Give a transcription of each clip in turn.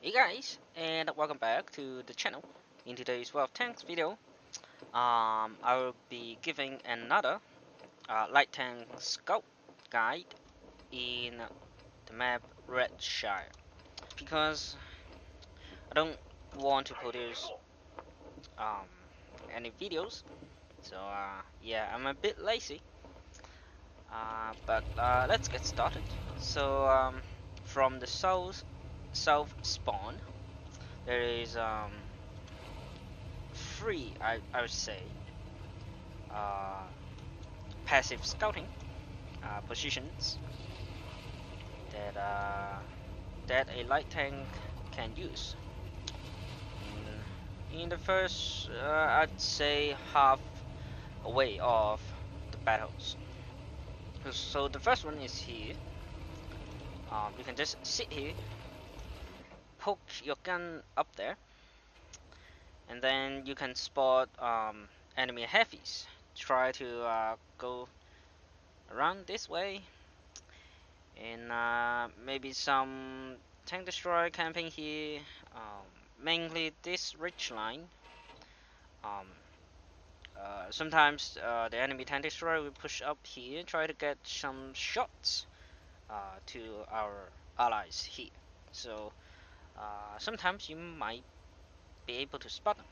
Hey guys, and welcome back to the channel. In today's World of Tanks video, I will be giving another light tank scout guide in the map RedShire, because I don't want to produce um, any videos. So yeah, I'm a bit lazy. But let's get started. So from the south spawn, there is three, I would say, uh, passive scouting positions that a light tank can use. In the first, I'd say half away of the battles. So the first one is here. You can just sit here, poke your gun up there, and then you can spot enemy heavies. Try to go around this way, and maybe some tank destroyer camping here. Mainly this ridge line. Um, Sometimes the enemy tank destroyer will push up here, try to get some shots to our allies here. So sometimes you might be able to spot them.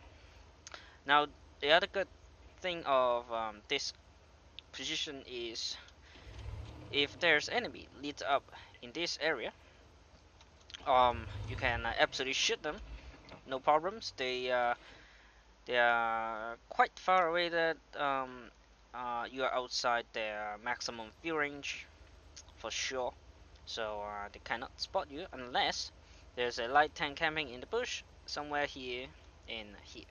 Now the other good thing of this position is, if there's enemy leads up in this area, you can absolutely shoot them, no problems. They are quite far away that you are outside their maximum view range for sure. So they cannot spot you unless there's a light tank camping in the bush somewhere here and here.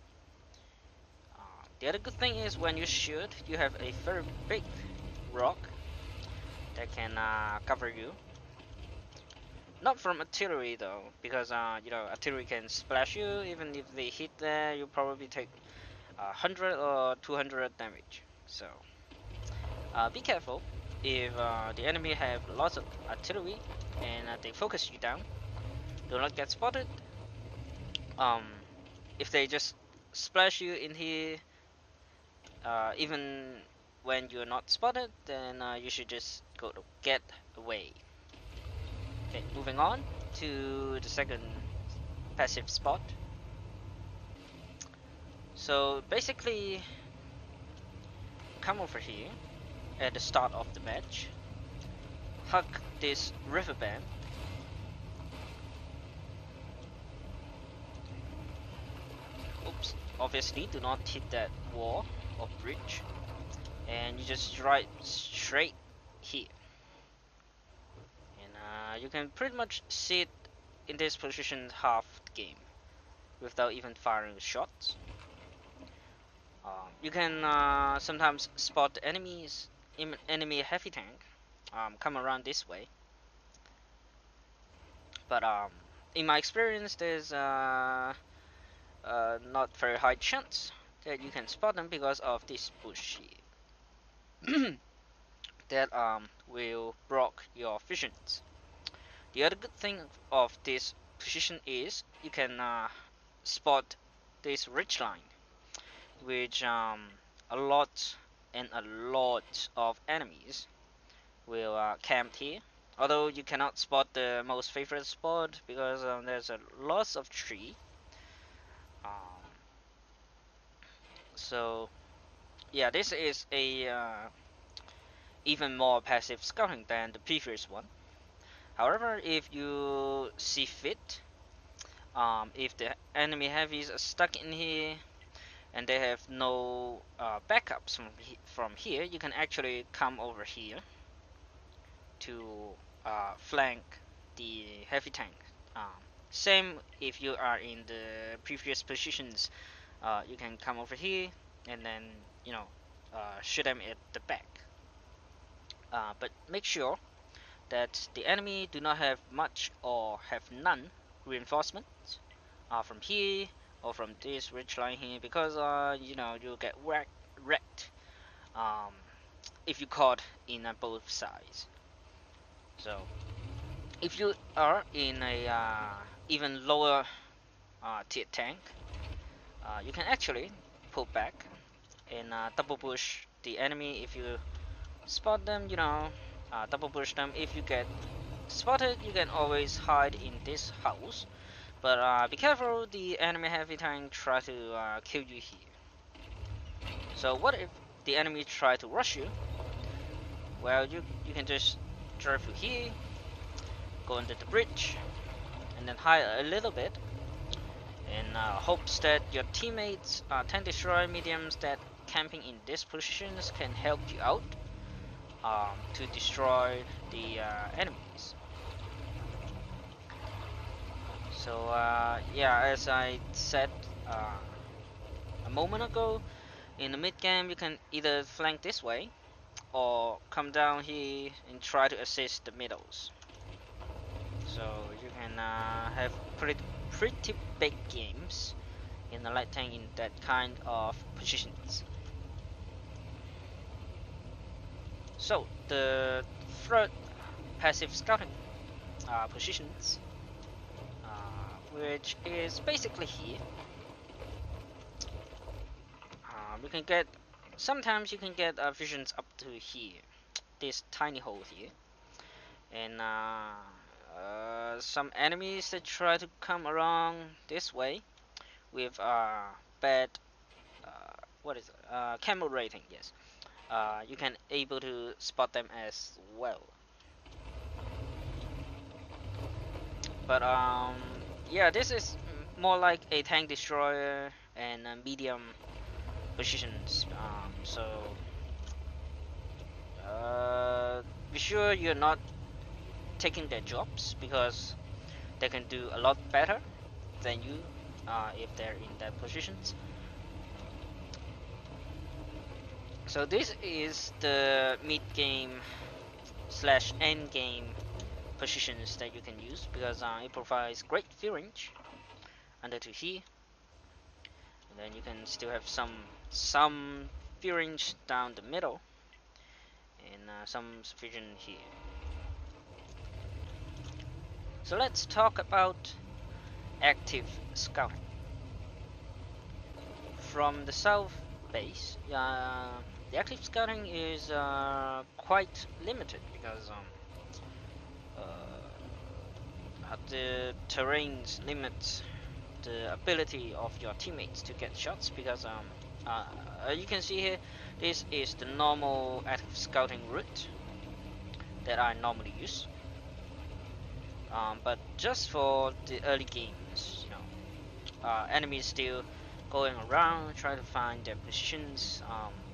The other good thing is, when you shoot, you have a very big rock that can cover you. Not from artillery though, because artillery can splash you. Even if they hit there, you probably take 100 or 200 damage. So be careful. If the enemy have lots of artillery and they focus you down, do not get spotted. If they just splash you in here, even when you're not spotted, then you should just get away. Okay, moving on to the second passive spot. So basically, come over here at the start of the match, hug this riverbed, oops, obviously do not hit that wall or bridge, and you just drive straight here. You can pretty much sit in this position half the game without even firing shots. You can sometimes spot enemies, enemy heavy tank come around this way, but in my experience, there's not very high chance that you can spot them because of this bush here that will block your visions. The other good thing of this position is you can spot this ridge line, which a lot of enemies will camp here. Although you cannot spot the most favorite spot because there's a lots of tree. So yeah, this is a even more passive scouting than the previous one. However, if you see fit, if the enemy heavies are stuck in here and they have no backups from here, you can actually come over here to flank the heavy tank. Same if you are in the previous positions, you can come over here and then shoot them at the back. But make sure that the enemy do not have much or have none reinforcements from here or from this ridge line here, because you'll get wrecked if you caught in both sides. So if you are in a even lower tier tank, you can actually pull back and double push the enemy if you spot them. Double push them. If you get spotted, you can always hide in this house. But be careful, the enemy heavy tank try to kill you here. So what if the enemy try to rush you? Well, you can just drive through here, go under the bridge, and then hide a little bit, and hopes that your teammates, tank destroyer mediums that camping in these positions can help you out to destroy the enemies. So yeah, as I said a moment ago, in the mid game you can either flank this way or come down here and try to assist the middles. So you can have pretty big games in the light tank in that kind of positions. So the third passive scouting positions, which is basically here. You can get, sometimes you can get visions up to here, this tiny hole here, and some enemies that try to come around this way with bad camo rating. Yes, you can able to spot them as well. But yeah, this is more like a tank destroyer and medium positions. So be sure you're not taking their jobs, because they can do a lot better than you if they're in that positions. So this is the mid game / end game positions that you can use, because it provides great view range under to here, and then you can still have some view range down the middle, and some vision here. So let's talk about active scouting. From the south base, the active scouting is quite limited, because the terrains limits the ability of your teammates to get shots, because you can see here, this is the normal active scouting route that I normally use. But just for the early games, enemies still going around trying to find their positions,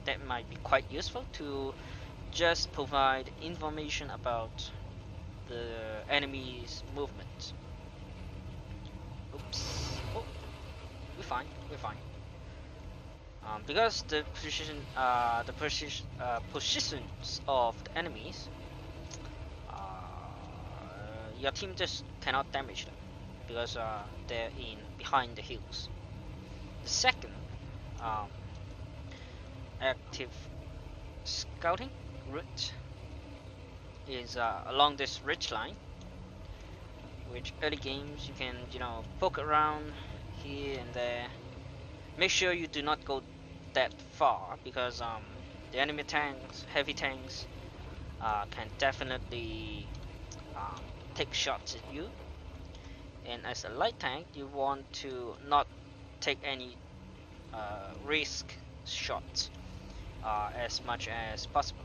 that might be quite useful to just provide information about the enemy's movement. Oops. Oh, we're fine. Because the positions of the enemies, your team just cannot damage them, because they're behind the hills. The second active scouting route is along this ridge line, which early games you can poke around here and there. Make sure you do not go that far, because the enemy tanks, heavy tanks, can definitely take shots at you, and as a light tank you want to not take any risk shots as much as possible.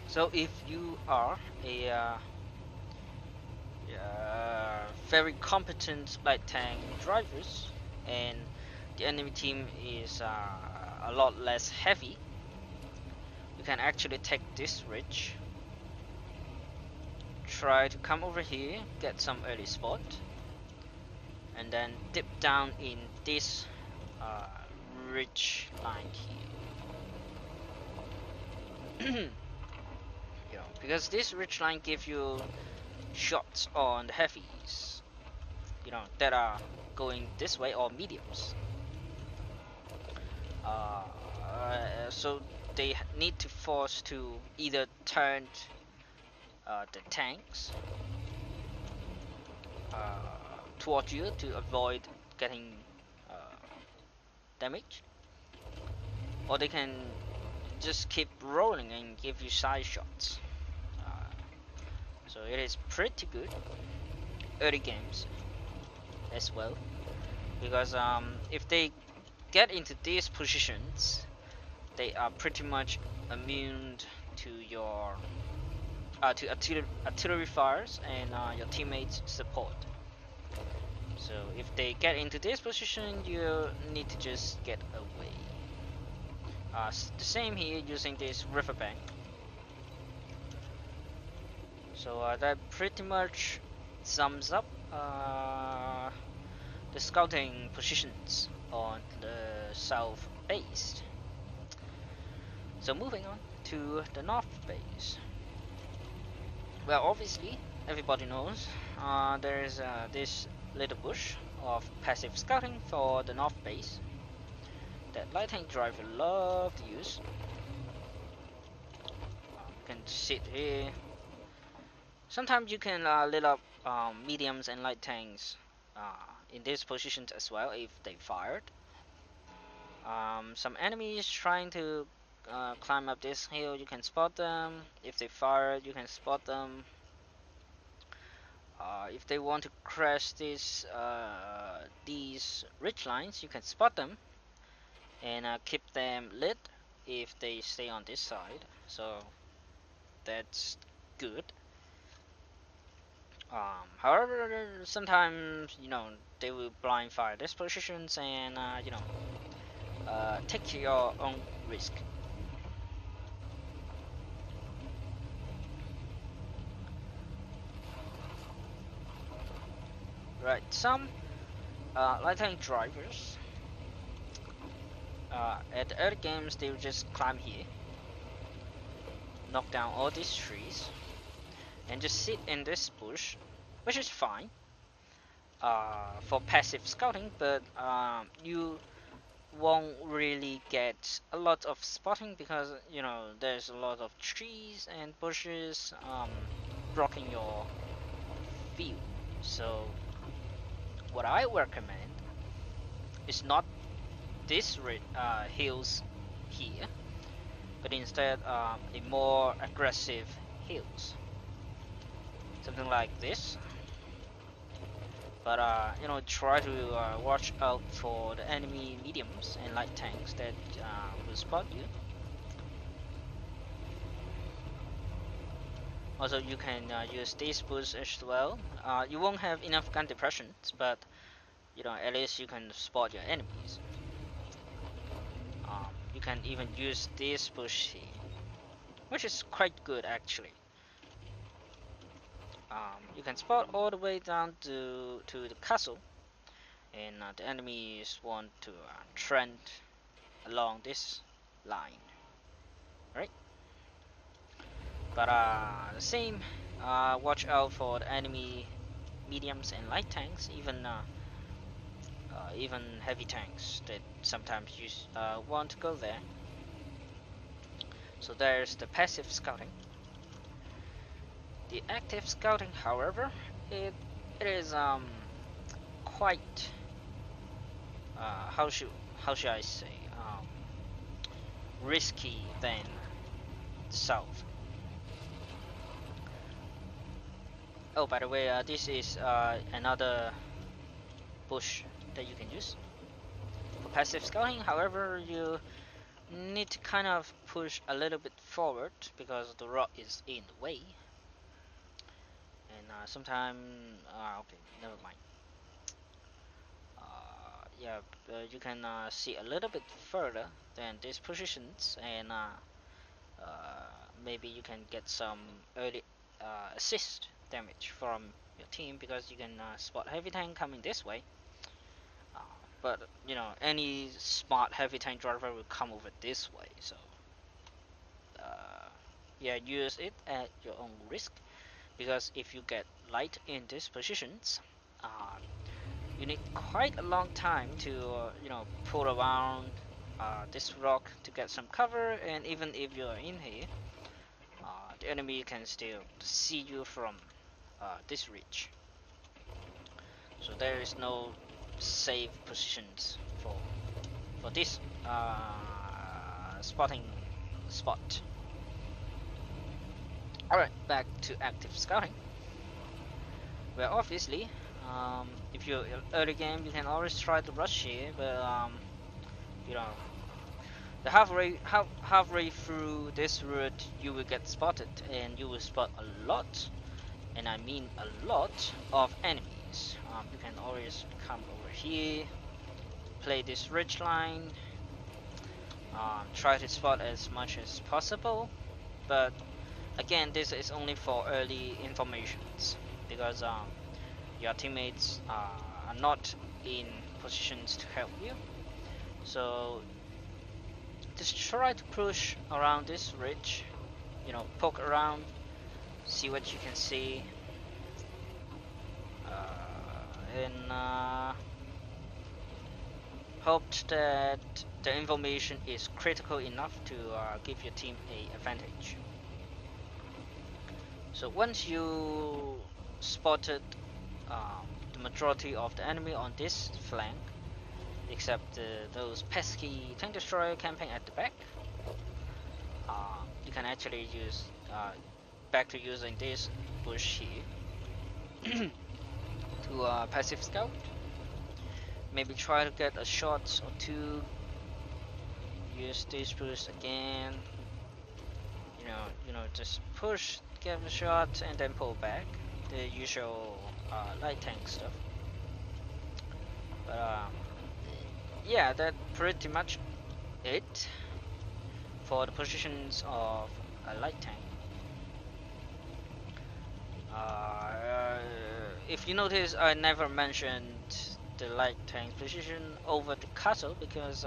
So if you are a very competent light tank drivers, and the enemy team is a lot less heavy, you can actually take this ridge, try to come over here, get some early spot, and then dip down in this ridge line here. Because this ridge line gives you shots on the heavies, that are going this way, or mediums. So they need to force to either turn the tanks toward you to avoid getting damage, or they can just keep rolling and give you side shots. So it is pretty good early games as well, because if they get into these positions, they are pretty much immune to your to artillery fires and your teammates' support. So if they get into this position, you need to just get away. The same here using this riverbank. So that pretty much sums up the scouting positions on the south base. So moving on to the north base. Well, obviously everybody knows there is this little bush of passive scouting for the north base that light tank driver love to use. You can sit here. Sometimes you can lit up mediums and light tanks in these positions as well if they fired. Some enemies trying to climb up this hill, you can spot them. If they fire, you can spot them. If they want to crash these ridge lines, you can spot them and keep them lit if they stay on this side. So that's good. However, sometimes they will blind fire these positions and take your own risk. Right, some light tank drivers at the early games, they will just climb here, knock down all these trees, and just sit in this bush, which is fine for passive scouting, but you won't really get a lot of spotting because there's a lot of trees and bushes blocking your view. So what I recommend is not this hills here, but instead a more aggressive hills, something like this. But try to watch out for the enemy mediums and light tanks that will spot you. Also, you can use this boost as well. You won't have enough gun depressions, but at least you can spot your enemies. You can even use this bush here, which is quite good actually. You can spot all the way down to the castle, and the enemies want to trend along this line, right? But the same, watch out for the enemy mediums and light tanks, even heavy tanks that sometimes you want to go there. So there's the passive scouting. The active scouting, however, it is quite how should I say, risky than south. Oh, by the way, this is another bush that you can use for passive scouting. However, you need to kind of push a little bit forward because the rock is in the way. And sometimes, okay, never mind. Yeah, you can see a little bit further than these positions, and maybe you can get some early assist damage from your team because you can spot heavy tank coming this way. But any smart heavy tank driver will come over this way, so yeah, use it at your own risk, because if you get light in these positions, you need quite a long time to pull around this rock to get some cover, and even if you're in here, the enemy can still see you from this ridge. So there is no safe positions for this spotting spot. Alright, back to active scouting. Well, obviously, if you're early game, you can always try to rush here, but you know, the halfway through this route, you will get spotted, and you will spot a lot, and I mean a lot of enemies. You can always come over here, play this ridge line, try to spot as much as possible, but again, this is only for early informations, because your teammates are not in positions to help you. So just try to push around this ridge, you know, poke around, see what you can see, and hope that the information is critical enough to give your team an advantage. So once you spotted the majority of the enemy on this flank, except those pesky tank destroyer camping at the back, you can actually use back to using this bush here to passive scout. Maybe try to get a shot or two. Use this boost again. You know, just push, get a shot, and then pull back. The usual light tank stuff. But yeah, that's pretty much it for the positions of a light tank. If you notice, I never mentioned the light tank position over the castle, because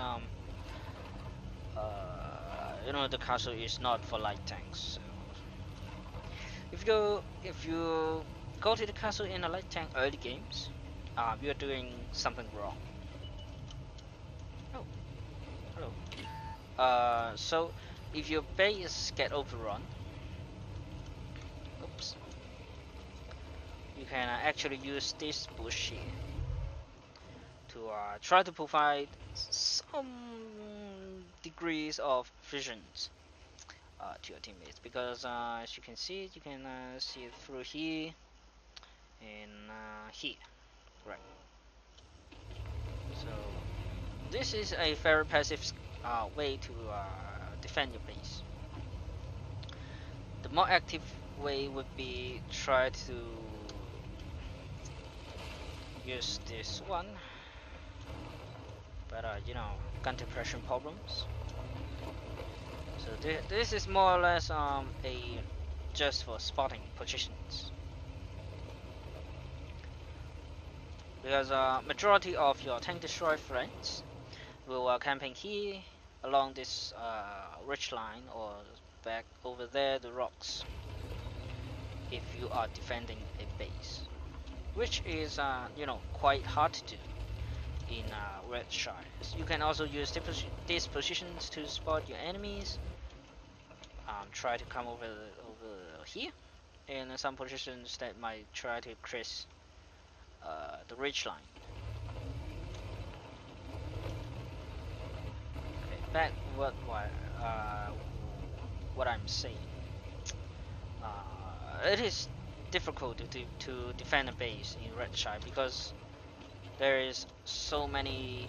you know, the castle is not for light tanks. So if you go to the castle in a light tank early games, you're doing something wrong. Oh, hello. So if your base get overrun, oops, you can actually use this bush here to try to provide some degrees of visions to your teammates, because as you can see, you can see it through here and here, right? So this is a very passive way to defend your base. The more active way would be try to use this one, but you know, gun depression problems. So this is more or less a just for spotting positions, because majority of your tank destroyer friends will camping here along this ridge line, or back over there the rocks, if you are defending a base, which is you know, quite hard to do in RedShire. You can also use these positions to spot your enemies. Try to come over here, and some positions that might try to cross the ridge line. Okay, back what I'm saying. It is difficult to defend a base in RedShire, because there is so many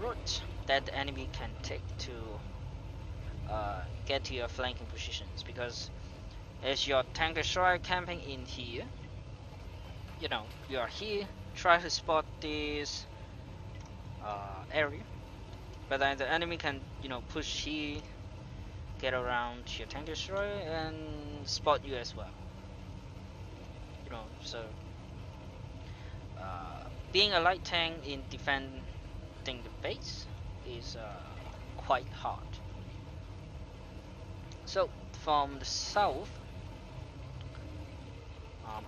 routes that the enemy can take to get to your flanking positions, because as your tank destroyer camping in here, you know, you are here, try to spot this area, but then the enemy can, you know, push here, get around your tank destroyer and spot you as well. You know, so being a light tank in defending the base is quite hard. So from the south,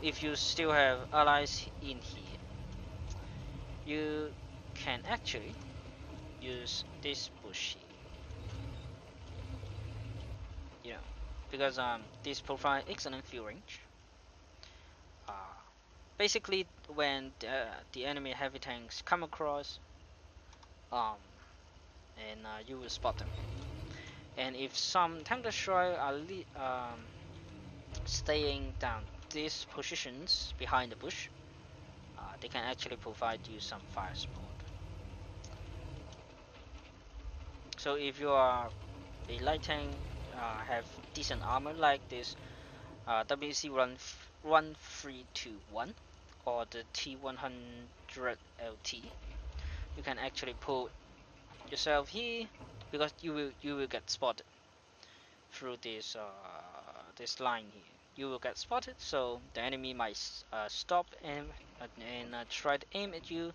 if you still have allies in here, you can actually use this bush here, you know, because this provides excellent view range. basically when the enemy heavy tanks come across, um, and you will spot them. And if some tank destroyer are staying down these positions behind the bush, they can actually provide you some fire support. So if you are a light tank, have decent armor like this WC1321 or the T100 LT, you can actually put yourself here because you will get spotted through this line here. You will get spotted, so the enemy might stop and try to aim at you,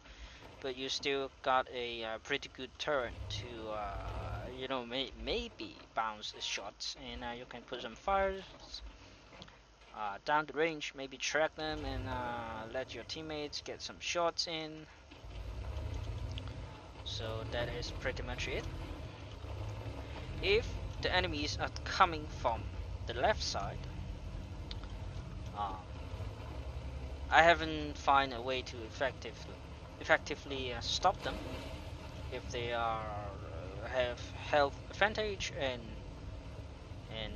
but you still got a pretty good turn to you know, maybe bounce the shots, and you can put some fires down the range, maybe track them and let your teammates get some shots in. So that is pretty much it. If the enemies are coming from the left side, I haven't find a way to effectively stop them if they are have health advantage and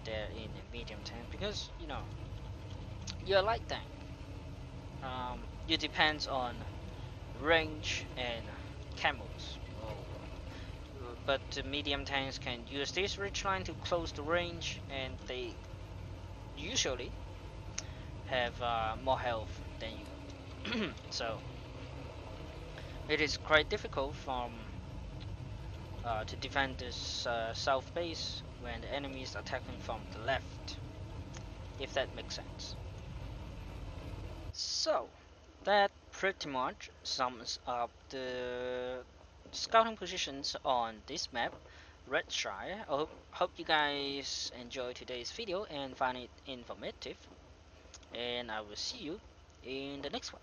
they're in a medium tank, because you know you're a light tank. You depends on range and camos. But the medium tanks can use this ridgeline to close the range, and they usually have more health than you. So it is quite difficult to defend this south base when the enemy is attacking from the left, if that makes sense. So that pretty much sums up the scouting positions on this map, RedShire. I hope you guys enjoyed today's video and find it informative, and I will see you in the next one.